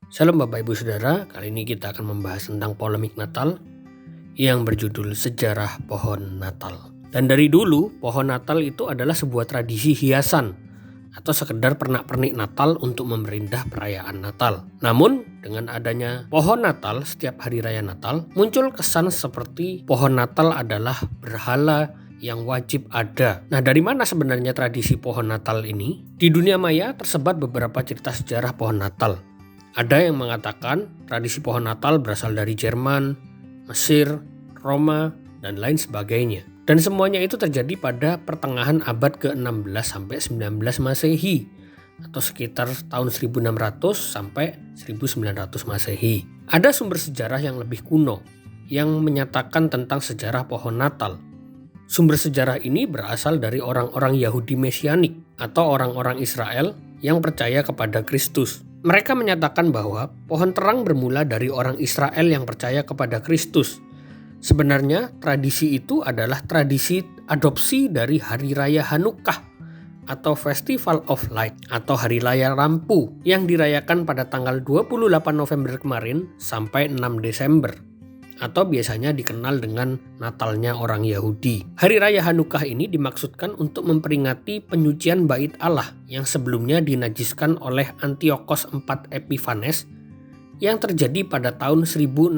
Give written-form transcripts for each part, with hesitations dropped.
Shalom Bapak Ibu Saudara, kali ini kita akan membahas tentang polemik Natal yang berjudul Sejarah Pohon Natal. Dan dari dulu, pohon Natal itu adalah sebuah tradisi hiasan atau sekedar pernak-pernik Natal untuk memerindah perayaan Natal. Namun, dengan adanya pohon Natal setiap hari raya Natal, muncul kesan seperti pohon Natal adalah berhala yang wajib ada. Nah, dari mana sebenarnya tradisi pohon Natal ini? Di dunia maya tersebar beberapa cerita sejarah pohon Natal. Ada yang mengatakan tradisi pohon Natal berasal dari Jerman, Mesir, Roma, dan lain sebagainya. Dan semuanya itu terjadi pada pertengahan abad ke-16 sampai 19 Masehi atau sekitar tahun 1600 sampai 1900 Masehi. Ada sumber sejarah yang lebih kuno yang menyatakan tentang sejarah pohon Natal. Sumber sejarah ini berasal dari orang-orang Yahudi Mesianik atau orang-orang Israel yang percaya kepada Kristus. Mereka menyatakan bahwa pohon terang bermula dari orang Israel yang percaya kepada Kristus. Sebenarnya tradisi itu adalah tradisi adopsi dari Hari Raya Hanukkah atau Festival of Light atau Hari Raya Lampu yang dirayakan pada tanggal 28 November kemarin sampai 6 Desember. Atau biasanya dikenal dengan Natalnya orang Yahudi. Hari Raya Hanukkah ini dimaksudkan untuk memperingati penyucian Bait Allah yang sebelumnya dinajiskan oleh Antiochos IV Epiphanes yang terjadi pada tahun 1608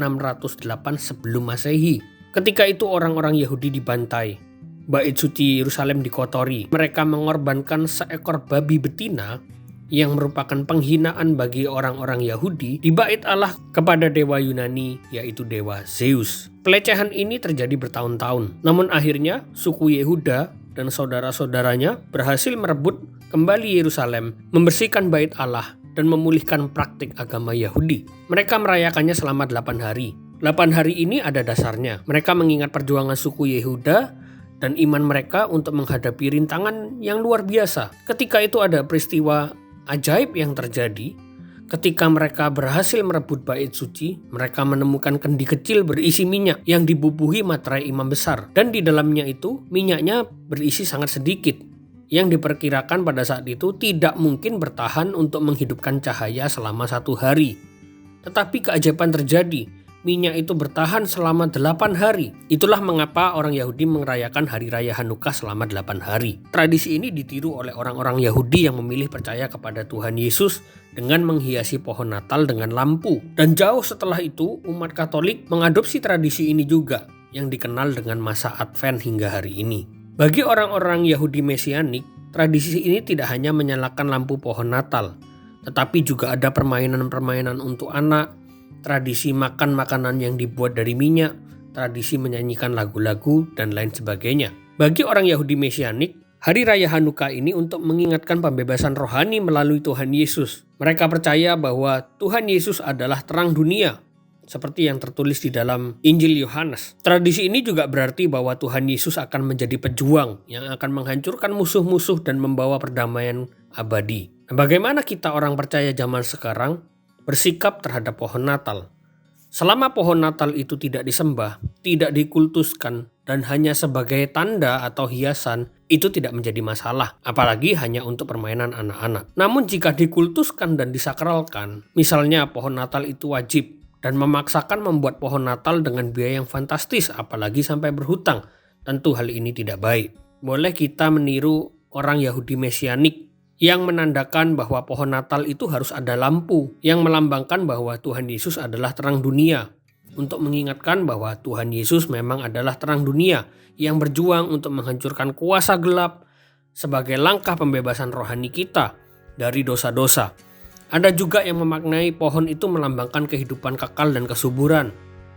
sebelum Masehi. Ketika itu orang-orang Yahudi dibantai, Bait suci Yerusalem dikotori. Mereka mengorbankan seekor babi betina yang merupakan penghinaan bagi orang-orang Yahudi di Bait Allah kepada dewa Yunani, yaitu dewa Zeus. Pelecehan ini terjadi bertahun-tahun. Namun akhirnya suku Yehuda dan saudara-saudaranya berhasil merebut kembali Yerusalem, membersihkan Bait Allah, dan memulihkan praktik agama Yahudi. Mereka merayakannya selama 8 hari. 8 hari ini ada dasarnya. Mereka mengingat perjuangan suku Yehuda dan iman mereka untuk menghadapi rintangan yang luar biasa. Ketika itu ada peristiwa ajaib yang terjadi. Ketika mereka berhasil merebut bait suci, mereka menemukan kendi kecil berisi minyak yang dibubuhi materai imam besar. Dan di dalamnya itu minyaknya berisi sangat sedikit, yang diperkirakan pada saat itu tidak mungkin bertahan untuk menghidupkan cahaya selama 1 hari. Tetapi keajaiban terjadi. Minyak itu bertahan selama 8 hari. Itulah mengapa orang Yahudi merayakan Hari Raya Hanukkah selama 8 hari. Tradisi ini ditiru oleh orang-orang Yahudi yang memilih percaya kepada Tuhan Yesus dengan menghiasi pohon Natal dengan lampu. Dan jauh setelah itu, umat Katolik mengadopsi tradisi ini juga, yang dikenal dengan masa Advent hingga hari ini. Bagi orang-orang Yahudi Mesianik, tradisi ini tidak hanya menyalakan lampu pohon Natal, tetapi juga ada permainan-permainan untuk anak, tradisi makan makanan yang dibuat dari minyak, tradisi menyanyikan lagu-lagu, dan lain sebagainya. Bagi orang Yahudi Mesianik, Hari Raya Hanukkah ini untuk mengingatkan pembebasan rohani melalui Tuhan Yesus. Mereka percaya bahwa Tuhan Yesus adalah terang dunia, seperti yang tertulis di dalam Injil Yohanes. Tradisi ini juga berarti bahwa Tuhan Yesus akan menjadi pejuang yang akan menghancurkan musuh-musuh dan membawa perdamaian abadi. Nah, bagaimana kita orang percaya zaman sekarang bersikap terhadap pohon Natal? Selama pohon Natal itu tidak disembah, tidak dikultuskan, dan hanya sebagai tanda atau hiasan, itu tidak menjadi masalah, apalagi hanya untuk permainan anak-anak. Namun jika dikultuskan dan disakralkan, misalnya pohon Natal itu wajib, dan memaksakan membuat pohon Natal dengan biaya yang fantastis, apalagi sampai berhutang, tentu hal ini tidak baik. Boleh kita meniru orang Yahudi Mesianik yang menandakan bahwa pohon Natal itu harus ada lampu yang melambangkan bahwa Tuhan Yesus adalah terang dunia, untuk mengingatkan bahwa Tuhan Yesus memang adalah terang dunia yang berjuang untuk menghancurkan kuasa gelap sebagai langkah pembebasan rohani kita dari dosa-dosa. Ada juga yang memaknai pohon itu melambangkan kehidupan kekal dan kesuburan,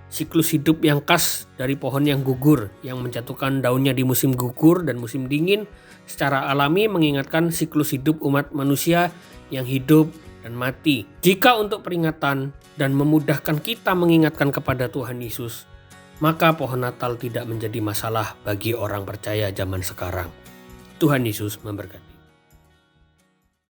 siklus hidup yang khas dari pohon yang gugur, yang menjatuhkan daunnya di musim gugur dan musim dingin, secara alami mengingatkan siklus hidup umat manusia yang hidup dan mati. Jika untuk peringatan dan memudahkan kita mengingatkan kepada Tuhan Yesus, maka pohon Natal tidak menjadi masalah bagi orang percaya zaman sekarang. Tuhan Yesus memberkati.